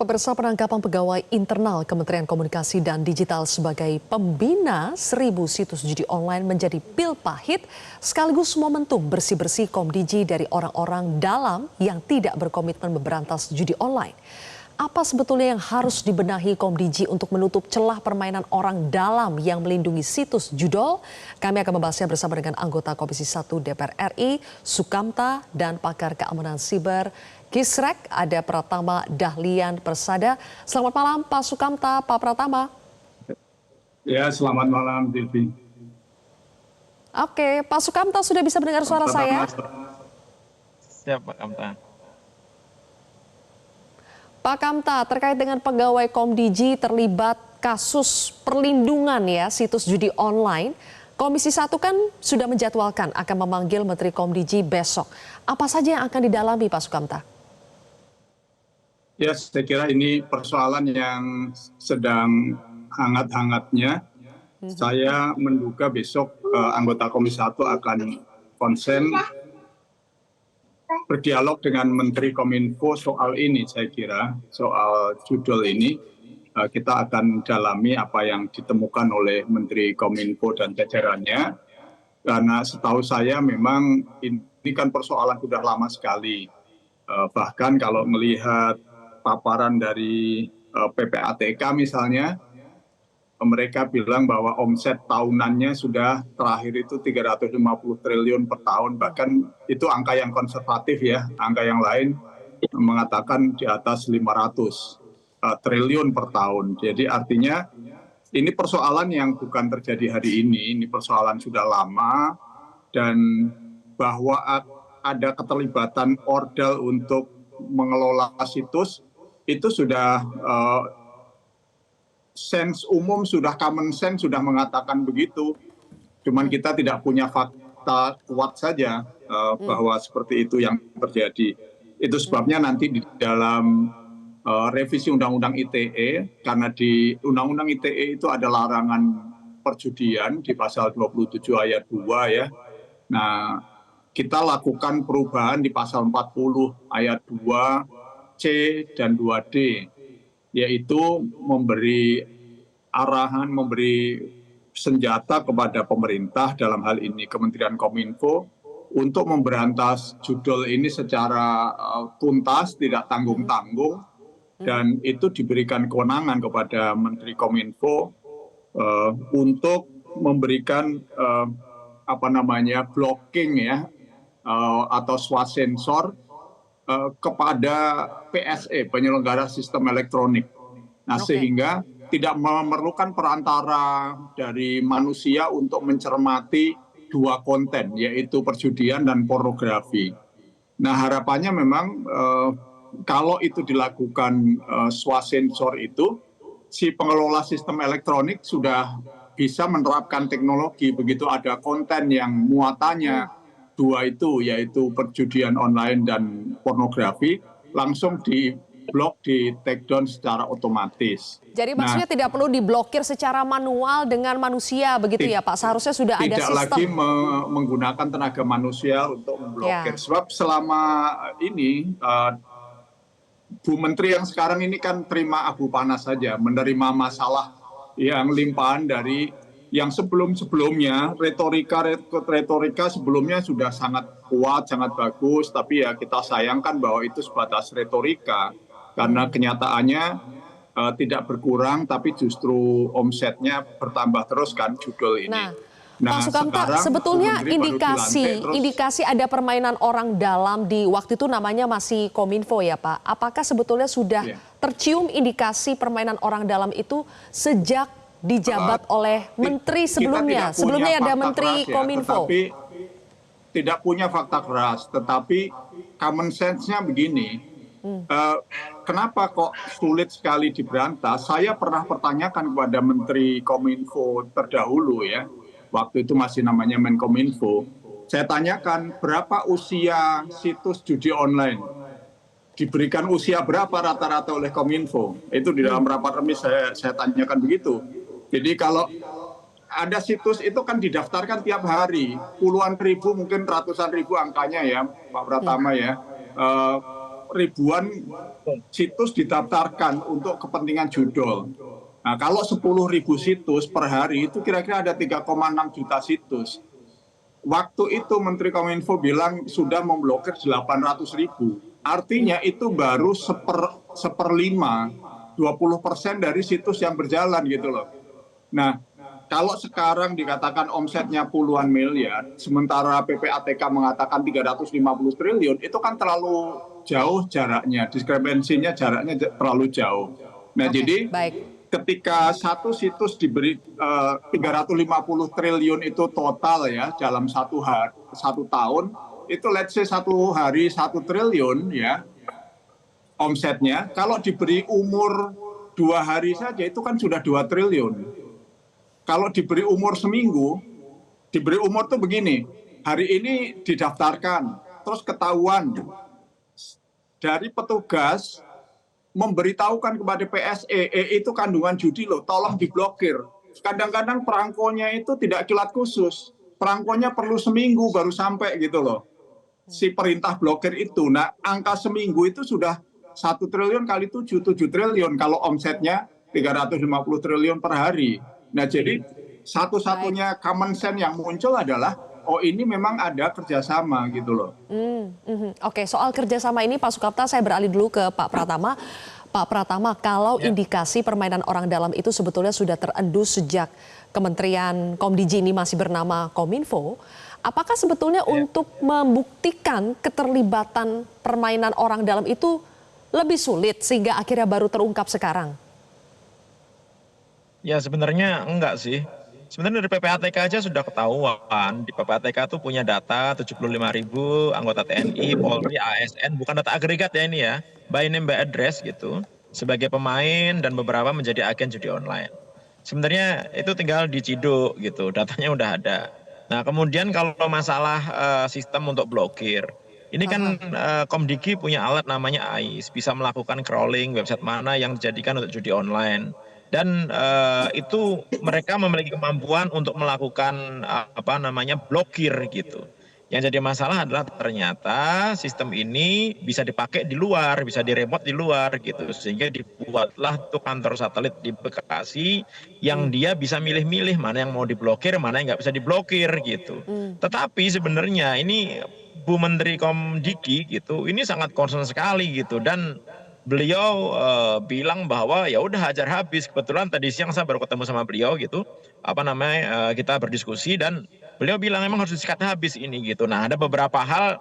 Pemirsa, penangkapan pegawai internal Kementerian Komunikasi dan Digital sebagai pembina 1.000 situs judi online menjadi pil pahit sekaligus momentum bersih-bersih Komdiji dari orang-orang dalam yang tidak berkomitmen memberantas judi online. Apa sebetulnya yang harus dibenahi Komdiji untuk menutup celah permainan orang dalam yang melindungi situs judol? Kami akan membahasnya bersama dengan anggota Komisi 1 DPR RI, Sukamta, dan pakar keamanan siber Kisrek, ada Pratama Dahlian Persada. Selamat malam Pak Sukamta, Pak Pratama. Ya, selamat malam, Devi. Oke, Pak Sukamta sudah bisa mendengar suara saya? Siap, Pak Kamta. Pak Kamta, terkait dengan pegawai Komdiji terlibat kasus perlindungan ya situs judi online, Komisi 1 kan sudah menjadwalkan akan memanggil Menteri Komdiji besok. Apa saja yang akan didalami, Pak Sukamta? Ya, saya kira ini persoalan yang sedang hangat-hangatnya. Saya menduga besok anggota Komisi 1 akan konsen berdialog dengan Menteri Kominfo soal ini, saya kira, soal judul ini. Kita akan dalami apa yang ditemukan oleh Menteri Kominfo dan jajarannya. Karena setahu saya memang ini kan persoalan sudah lama sekali. Bahkan kalau melihat paparan dari PPATK misalnya, mereka bilang bahwa omset tahunannya sudah terakhir itu 350 triliun per tahun. Bahkan itu angka yang konservatif ya, angka yang lain mengatakan di atas 500 triliun per tahun. Jadi artinya ini persoalan yang bukan terjadi hari ini persoalan sudah lama, dan bahwa ada keterlibatan ordal untuk mengelola situs, itu sudah sense umum, sudah common sense, sudah mengatakan begitu. Cuman kita tidak punya fakta kuat saja bahwa seperti itu yang terjadi. Itu sebabnya nanti di dalam revisi Undang-Undang ITE, karena di Undang-Undang ITE itu ada larangan perjudian di pasal 27 ayat 2 ya. Nah, kita lakukan perubahan di pasal 40 ayat 2C dan 2D, yaitu memberi arahan, memberi senjata kepada pemerintah, dalam hal ini Kementerian Kominfo, untuk memberantas judul ini secara tuntas, tidak tanggung-tanggung, dan itu diberikan kewenangan kepada Menteri Kominfo untuk memberikan blocking ya, atau swasensor kepada PSE, penyelenggara sistem elektronik. Nah, sehingga tidak memerlukan perantara dari manusia untuk mencermati dua konten, yaitu perjudian dan pornografi. Nah, harapannya memang kalau itu dilakukan swasensor itu, si pengelola sistem elektronik sudah bisa menerapkan teknologi. Begitu ada konten yang muatannya dua itu, yaitu perjudian online dan pornografi, langsung diblok, di take down secara otomatis. Jadi maksudnya tidak perlu diblokir secara manual dengan manusia begitu ya Pak? Seharusnya sudah ada sistem. Tidak lagi menggunakan tenaga manusia untuk memblokir. Sebab selama ini Bu Menteri yang sekarang ini kan terima abu panas saja, menerima masalah yang limpahan dari yang sebelum-sebelumnya. Retorika sebelumnya sudah sangat kuat, sangat bagus, tapi ya kita sayangkan bahwa itu sebatas retorika, karena kenyataannya tidak berkurang, tapi justru omsetnya bertambah terus kan judul ini. Nah, Pak Sukamta, sebetulnya indikasi ada permainan orang dalam di waktu itu namanya masih Kominfo ya Pak. Apakah sebetulnya sudah tercium indikasi permainan orang dalam itu sejak dijabat oleh menteri sebelumnya? Sebelumnya ada Menteri Kominfo. Tetapi tidak punya fakta keras, tetapi common sense-nya begini. Kenapa kok sulit sekali diberantas? Saya pernah pertanyakan kepada Menteri Kominfo terdahulu ya. Waktu itu masih namanya Menkominfo. Saya tanyakan berapa usia situs judi online. Diberikan usia berapa rata-rata oleh Kominfo. Itu di dalam rapat remis saya tanyakan begitu. Jadi kalau ada situs itu kan didaftarkan tiap hari. Puluhan ribu, mungkin ratusan ribu angkanya ya Pak Pratama ya. ribuan situs didaftarkan untuk kepentingan judul. Nah, kalau 10.000 situs per hari itu kira-kira ada 3,6 juta situs. Waktu itu Menteri Kominfo bilang sudah memblokir 800.000. Artinya itu baru seperlima, 20% dari situs yang berjalan gitu loh. Nah, kalau sekarang dikatakan omsetnya puluhan miliar, sementara PPATK mengatakan 350 triliun, itu kan terlalu jauh jaraknya, diskrepensinya jaraknya terlalu jauh. Nah, jadi ketika satu situs diberi 350 triliun itu total ya dalam satu tahun, itu let's say satu hari 1 triliun ya omsetnya, kalau diberi umur 2 hari saja itu kan sudah 2 triliun. Kalau diberi umur seminggu, diberi umur tuh begini, hari ini didaftarkan, terus ketahuan dari petugas memberitahukan kepada PSE, itu kandungan judi loh, tolong diblokir. Kadang-kadang perangkonya itu tidak kilat khusus, perangkonya perlu seminggu baru sampai gitu loh, si perintah blokir itu. Nah, angka seminggu itu sudah 1 triliun kali 7 triliun kalau omsetnya 350 triliun per hari. Nah, jadi satu-satunya common sense yang muncul adalah, oh ini memang ada kerjasama gitu loh. Oke, soal kerjasama ini Pak Sukamta, saya beralih dulu ke Pak Pratama. Pak Pratama, kalau indikasi permainan orang dalam itu sebetulnya sudah terendus sejak Kementerian Komdiji ini masih bernama Kominfo, apakah sebetulnya untuk membuktikan keterlibatan permainan orang dalam itu lebih sulit sehingga akhirnya baru terungkap sekarang? Ya sebenarnya enggak sih. Sebenarnya dari PPATK aja sudah ketahuan. Di PPATK tuh punya data 75.000 anggota TNI, Polri, ASN, bukan data agregat ya ini ya, by name by address gitu, sebagai pemain dan beberapa menjadi agen judi online. Sebenarnya itu tinggal diciduk gitu, datanya udah ada. Nah kemudian kalau masalah sistem untuk blokir, ini kan Komdigi punya alat namanya AIS, bisa melakukan crawling website mana yang dijadikan untuk judi online. Dan itu mereka memiliki kemampuan untuk melakukan blokir gitu. Yang jadi masalah adalah ternyata sistem ini bisa dipakai di luar, bisa diremote di luar gitu. Sehingga dibuatlah tuh kantor satelit di Bekasi yang dia bisa milih-milih mana yang mau diblokir, mana yang nggak bisa diblokir gitu. Tetapi sebenarnya ini Bu Menteri Komdigi gitu, ini sangat concern sekali gitu, dan beliau bilang bahwa ya udah hajar habis. Kebetulan tadi siang saya baru ketemu sama beliau gitu, kita berdiskusi dan beliau bilang memang harus disikat habis ini gitu. Nah ada beberapa hal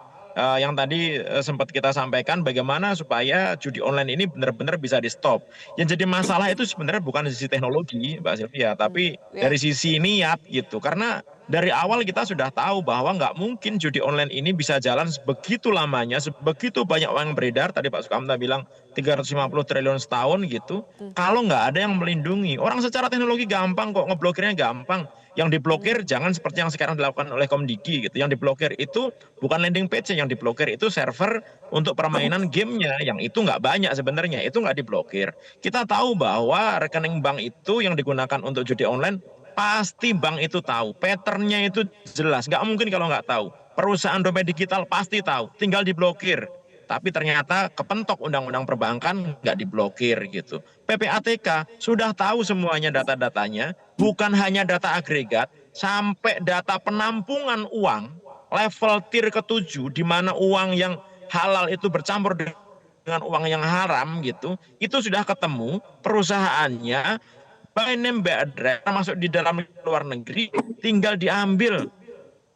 yang tadi sempat kita sampaikan, bagaimana supaya judi online ini benar-benar bisa di stop. Yang jadi masalah itu sebenarnya bukan dari sisi teknologi Mbak Sylvia, tapi dari sisi niat gitu. Karena dari awal kita sudah tahu bahwa nggak mungkin judi online ini bisa jalan begitu lamanya, begitu banyak uang yang beredar. Tadi Pak Sukamta bilang 350 triliun setahun gitu. Kalau nggak ada yang melindungi, orang secara teknologi gampang kok, ngeblokirnya gampang. Yang diblokir jangan seperti yang sekarang dilakukan oleh Komdigi gitu. Yang diblokir itu bukan landing page, yang diblokir itu server untuk permainan gamenya, yang itu nggak banyak sebenarnya, itu nggak diblokir. Kita tahu bahwa rekening bank itu yang digunakan untuk judi online, pasti bank itu tahu, patternnya itu jelas, nggak mungkin kalau nggak tahu. Perusahaan dompet digital pasti tahu, tinggal diblokir. Tapi ternyata kepentok undang-undang perbankan nggak diblokir gitu. PPATK sudah tahu semuanya data-datanya, bukan hanya data agregat, sampai data penampungan uang level tier ke-7, di mana uang yang halal itu bercampur dengan uang yang haram gitu, itu sudah ketemu perusahaannya, by name by address, masuk di dalam luar negeri, tinggal diambil,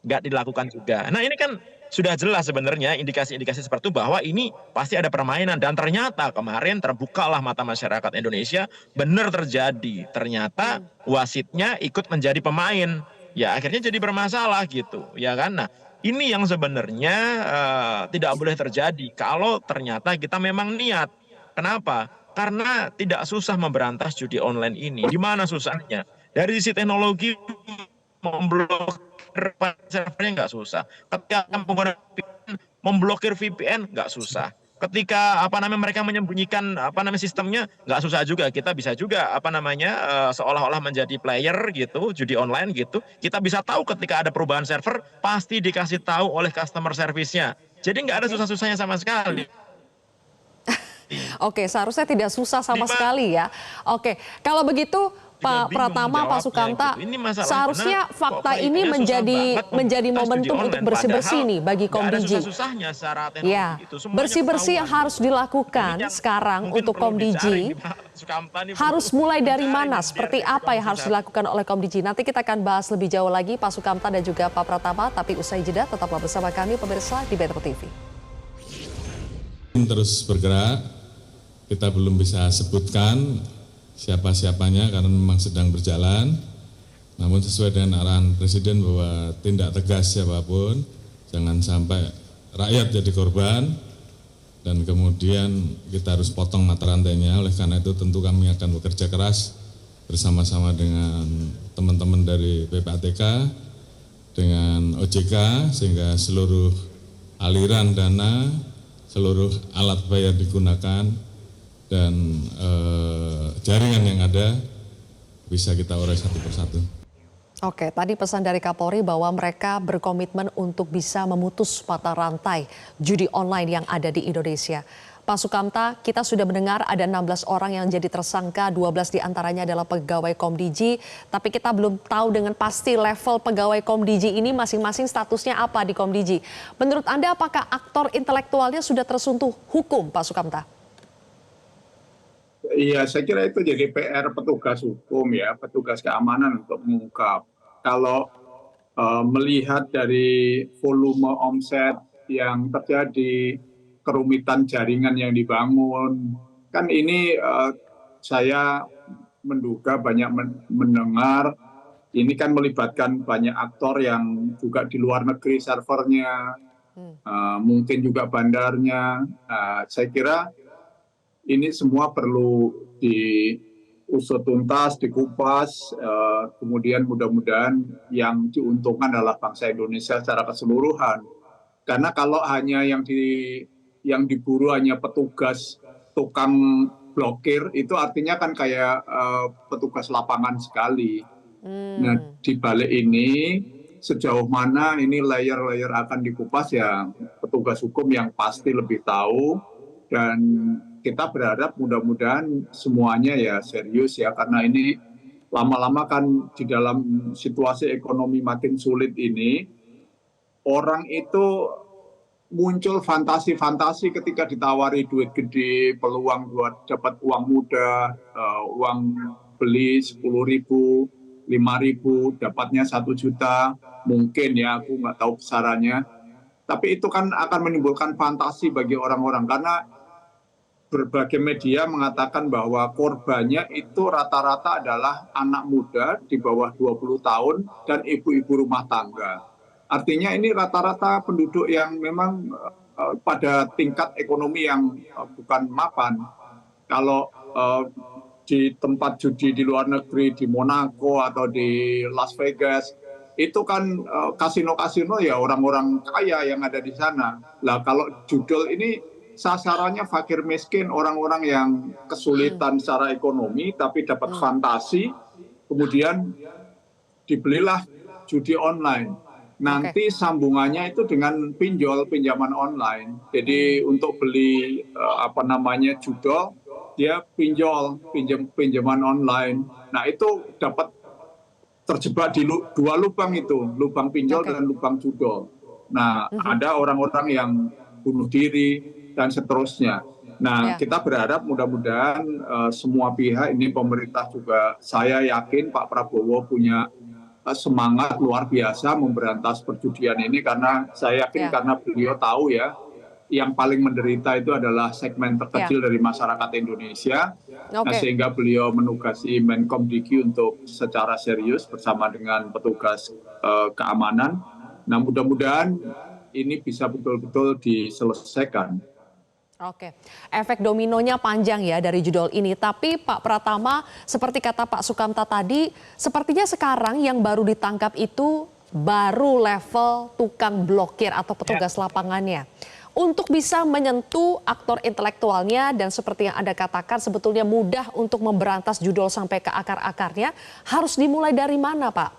nggak dilakukan juga. Nah ini kan sudah jelas sebenarnya indikasi-indikasi seperti itu bahwa ini pasti ada permainan, dan ternyata kemarin terbukalah mata masyarakat Indonesia, benar terjadi. Ternyata wasitnya ikut menjadi pemain, ya akhirnya jadi bermasalah gitu, ya kan? Nah ini yang sebenarnya tidak boleh terjadi kalau ternyata kita memang niat. Kenapa? Karena tidak susah memberantas judi online ini. Di mana susahnya? Dari sisi teknologi memblokir servernya nggak susah. Ketika pengguna VPN memblokir VPN nggak susah. Ketika mereka menyembunyikan sistemnya nggak susah juga. Kita bisa juga seolah-olah menjadi player gitu, judi online gitu. Kita bisa tahu ketika ada perubahan server, pasti dikasih tahu oleh customer service-nya. Jadi nggak ada susah-susahnya sama sekali. Oke, seharusnya tidak susah sama Di mana sekali ya. Oke, kalau begitu juga Pak bingung Pratama, Pak jawabnya Sukamta, gitu. Ini masalahnya seharusnya kok fakta ini kayaknya susah banget menjadi membuka judi momentum untuk online, bersih-bersih padahal nih bagi nggak ada Komdiji. susah-susahnya secara teknologi Ya, itu. Semuanya bersih-bersih yang ketahuan harus gitu. Ini dilakukan yang sekarang mungkin untuk perlu dicari Komdiji nih Pak Sukamta nih, perlu harus mulai dari mencari mana? nih biar Seperti kayak apa yang Komisi harus 1. dilakukan oleh Komdiji? Nanti kita akan bahas lebih jauh lagi Pak Sukamta dan juga Pak Pratama. Tapi usai jeda tetaplah bersama kami pemirsa di Metro TV. Terus bergerak, kita belum bisa sebutkan siapa-siapanya karena memang sedang berjalan. Namun sesuai dengan arahan Presiden bahwa tindak tegas siapapun, jangan sampai rakyat jadi korban, dan kemudian kita harus potong mata rantainya. Oleh karena itu tentu kami akan bekerja keras bersama-sama dengan teman-teman dari PPATK, dengan OJK, sehingga seluruh aliran dana, seluruh alat bayar digunakan, dan jaringan yang ada bisa kita urai satu persatu. Oke, tadi pesan dari Kapolri bahwa mereka berkomitmen untuk bisa memutus mata rantai judi online yang ada di Indonesia. Pak Sukamta, kita sudah mendengar ada 16 orang yang jadi tersangka, 12 diantaranya adalah pegawai Komdiji. Tapi kita belum tahu dengan pasti level pegawai Komdiji ini masing-masing statusnya apa di Komdiji. Menurut Anda apakah aktor intelektualnya sudah tersentuh hukum, Pak Sukamta? Iya, saya kira itu jadi PR petugas hukum ya, petugas keamanan untuk mengungkap. Kalau melihat dari volume omset yang terjadi, kerumitan jaringan yang dibangun, kan ini saya menduga banyak mendengar ini kan melibatkan banyak aktor yang juga di luar negeri servernya, mungkin juga bandarnya. Saya kira ini semua perlu diusut tuntas, dikupas, kemudian mudah-mudahan yang diuntungkan adalah bangsa Indonesia secara keseluruhan. Karena kalau hanya yang diburu hanya petugas tukang blokir, itu artinya kan kayak petugas lapangan sekali. Nah, di balik ini sejauh mana ini layer-layer akan dikupas ya petugas hukum yang pasti lebih tahu, dan kita berharap mudah-mudahan semuanya ya serius ya, karena ini lama-lama kan di dalam situasi ekonomi makin sulit ini, orang itu muncul fantasi-fantasi ketika ditawari duit gede, peluang buat dapat uang mudah, uang beli 10.000, 5.000, dapatnya 1 juta, mungkin ya, aku nggak tahu besarannya. Tapi itu kan akan menimbulkan fantasi bagi orang-orang, karena berbagai media mengatakan bahwa korbannya itu rata-rata adalah anak muda di bawah 20 tahun dan ibu-ibu rumah tangga. Artinya ini rata-rata penduduk yang memang pada tingkat ekonomi yang bukan mapan. Kalau di tempat judi di luar negeri, di Monaco atau di Las Vegas, itu kan kasino-kasino ya orang-orang kaya yang ada di sana. Lah kalau judul ini sasarannya fakir miskin, orang-orang yang kesulitan secara ekonomi tapi dapat fantasi, kemudian dibelilah judi online. Nanti sambungannya itu dengan pinjaman online. Jadi untuk beli judol, dia pinjaman online. Nah itu dapat terjebak di dua lubang itu, lubang pinjol dan lubang judol. Nah ada orang-orang yang bunuh diri dan seterusnya. Nah, kita berharap mudah-mudahan semua pihak, ini pemerintah juga, saya yakin Pak Prabowo punya semangat luar biasa memberantas perjudian ini, karena saya yakin karena beliau tahu ya, yang paling menderita itu adalah segmen terkecil dari masyarakat Indonesia. Nah, sehingga beliau menugasi Menkomdiki untuk secara serius bersama dengan petugas keamanan. Nah, mudah-mudahan ini bisa betul-betul diselesaikan. Oke, efek dominonya panjang ya dari judul ini. Tapi Pak Pratama, seperti kata Pak Sukamta tadi, sepertinya sekarang yang baru ditangkap itu baru level tukang blokir atau petugas lapangannya. Untuk bisa menyentuh aktor intelektualnya dan seperti yang Anda katakan sebetulnya mudah untuk memberantas judul sampai ke akar-akarnya, harus dimulai dari mana Pak?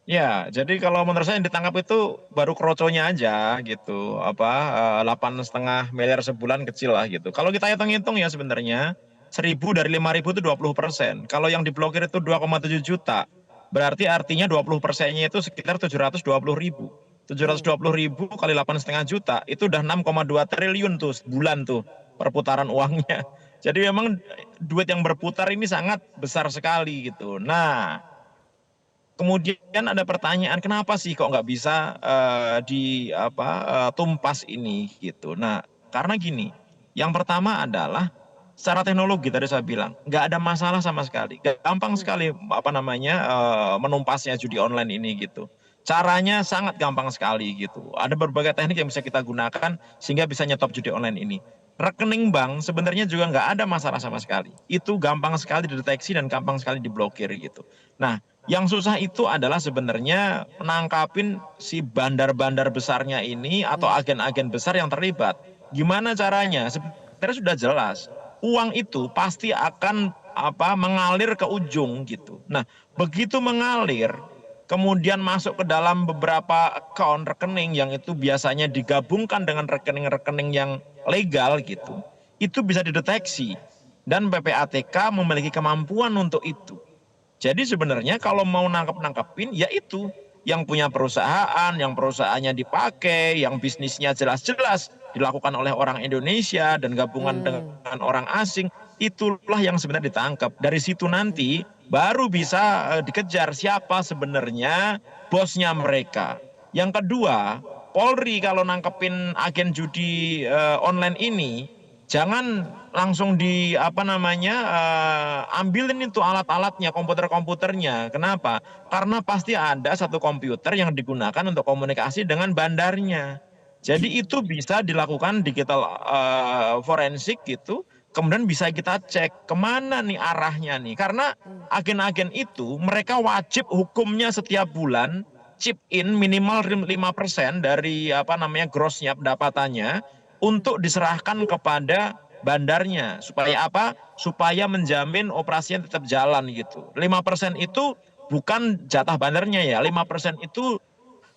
Ya, jadi kalau menurut saya yang ditangkap itu baru kroconya aja gitu, 8,5 miliar sebulan kecil lah gitu. Kalau kita hitung-hitung ya sebenarnya 1.000 dari 5.000 itu 20%. Kalau yang diblokir itu 2,7 juta, berarti artinya 20%-nya itu sekitar 720.000. 720.000 kali 8,5 juta itu udah 6,2 triliun tuh sebulan tuh perputaran uangnya. Jadi memang duit yang berputar ini sangat besar sekali gitu. Nah, kemudian ada pertanyaan, kenapa sih kok nggak bisa tumpas ini gitu. Nah, karena gini, yang pertama adalah secara teknologi tadi saya bilang nggak ada masalah sama sekali, gampang sekali menumpasnya judi online ini gitu. Caranya sangat gampang sekali gitu. Ada berbagai teknik yang bisa kita gunakan sehingga bisa nyetop judi online ini. Rekening bank sebenarnya juga nggak ada masalah sama sekali. Itu gampang sekali dideteksi dan gampang sekali diblokir gitu. Nah, yang susah itu adalah sebenarnya menangkapin si bandar-bandar besarnya ini atau agen-agen besar yang terlibat. Gimana caranya? Sebenarnya sudah jelas. Uang itu pasti akan mengalir ke ujung gitu. Nah, begitu mengalir, kemudian masuk ke dalam beberapa account rekening yang itu biasanya digabungkan dengan rekening-rekening yang legal gitu, itu bisa dideteksi dan PPATK memiliki kemampuan untuk itu. Jadi sebenarnya kalau mau nangkep-nangkepin ya itu yang punya perusahaan, yang perusahaannya dipakai, yang bisnisnya jelas-jelas dilakukan oleh orang Indonesia dan gabungan dengan orang asing, itulah yang sebenarnya ditangkap. Dari situ nanti baru bisa dikejar siapa sebenarnya bosnya mereka. Yang kedua, Polri kalau nangkepin agen judi online ini jangan langsung ambilin itu alat-alatnya, komputer-komputernya. Kenapa? Karena pasti ada satu komputer yang digunakan untuk komunikasi dengan bandarnya. Jadi itu bisa dilakukan digital forensik gitu. Kemudian bisa kita cek kemana nih arahnya nih. Karena agen-agen itu mereka wajib hukumnya setiap bulan chip in minimal 5% dari grossnya pendapatannya untuk diserahkan kepada bandarnya. Supaya apa? Supaya menjamin operasinya tetap jalan gitu. 5% itu bukan jatah bandarnya ya. 5% itu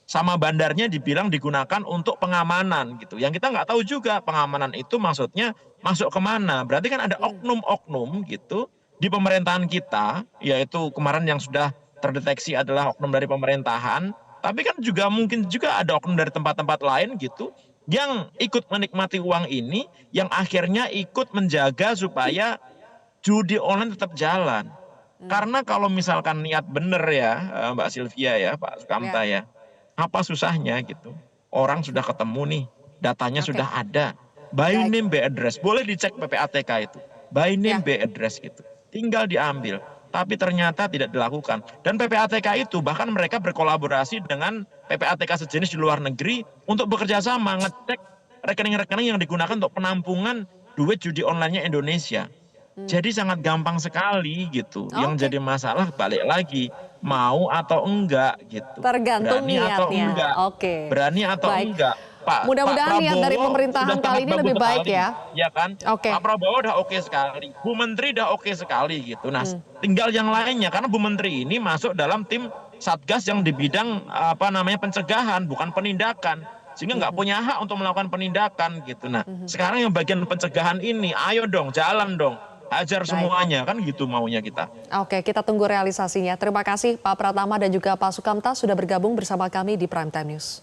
sama bandarnya dibilang digunakan untuk pengamanan gitu. Yang kita nggak tahu juga pengamanan itu maksudnya masuk kemana. Berarti kan ada oknum-oknum gitu di pemerintahan kita, yaitu kemarin yang sudah terdeteksi adalah oknum dari pemerintahan. Tapi kan juga mungkin juga ada oknum dari tempat-tempat lain gitu yang ikut menikmati uang ini, yang akhirnya ikut menjaga supaya judi online tetap jalan. Karena kalau misalkan niat bener ya, Mbak Sylvia ya, Pak Sukamta ya, apa susahnya gitu. Orang sudah ketemu nih, datanya Oke. sudah ada. By Baik. name, by address. Boleh dicek PPATK itu. By name, by address gitu. Tinggal diambil. Tapi ternyata tidak dilakukan. Dan PPATK itu bahkan mereka berkolaborasi dengan PPATK sejenis di luar negeri untuk bekerja sama ngecek rekening-rekening yang digunakan untuk penampungan duit judi online-nya Indonesia. Jadi sangat gampang sekali gitu. Yang Oke. jadi masalah balik lagi mau atau enggak gitu. Tergantung Berani atau niatnya. enggak. Oke. Berani atau Baik. enggak. Pak Mudah-mudahan niat dari Prabowo pemerintahan sudah kali sangat ini bagus lebih baik sekali, ya. ya kan? Oke. Pak Prabowo udah oke sekali, Bu Menteri udah oke sekali gitu. Nah, tinggal yang lainnya karena Bu Menteri ini masuk dalam tim Satgas yang di bidang pencegahan, bukan penindakan. Sehingga nggak punya hak untuk melakukan penindakan gitu. Nah, sekarang yang bagian pencegahan ini, ayo dong, jalan dong. Hajar Baik. semuanya, kan gitu maunya kita. Oke, kita tunggu realisasinya. Terima kasih Pak Pratama dan juga Pak Sukamta sudah bergabung bersama kami di Prime Time News.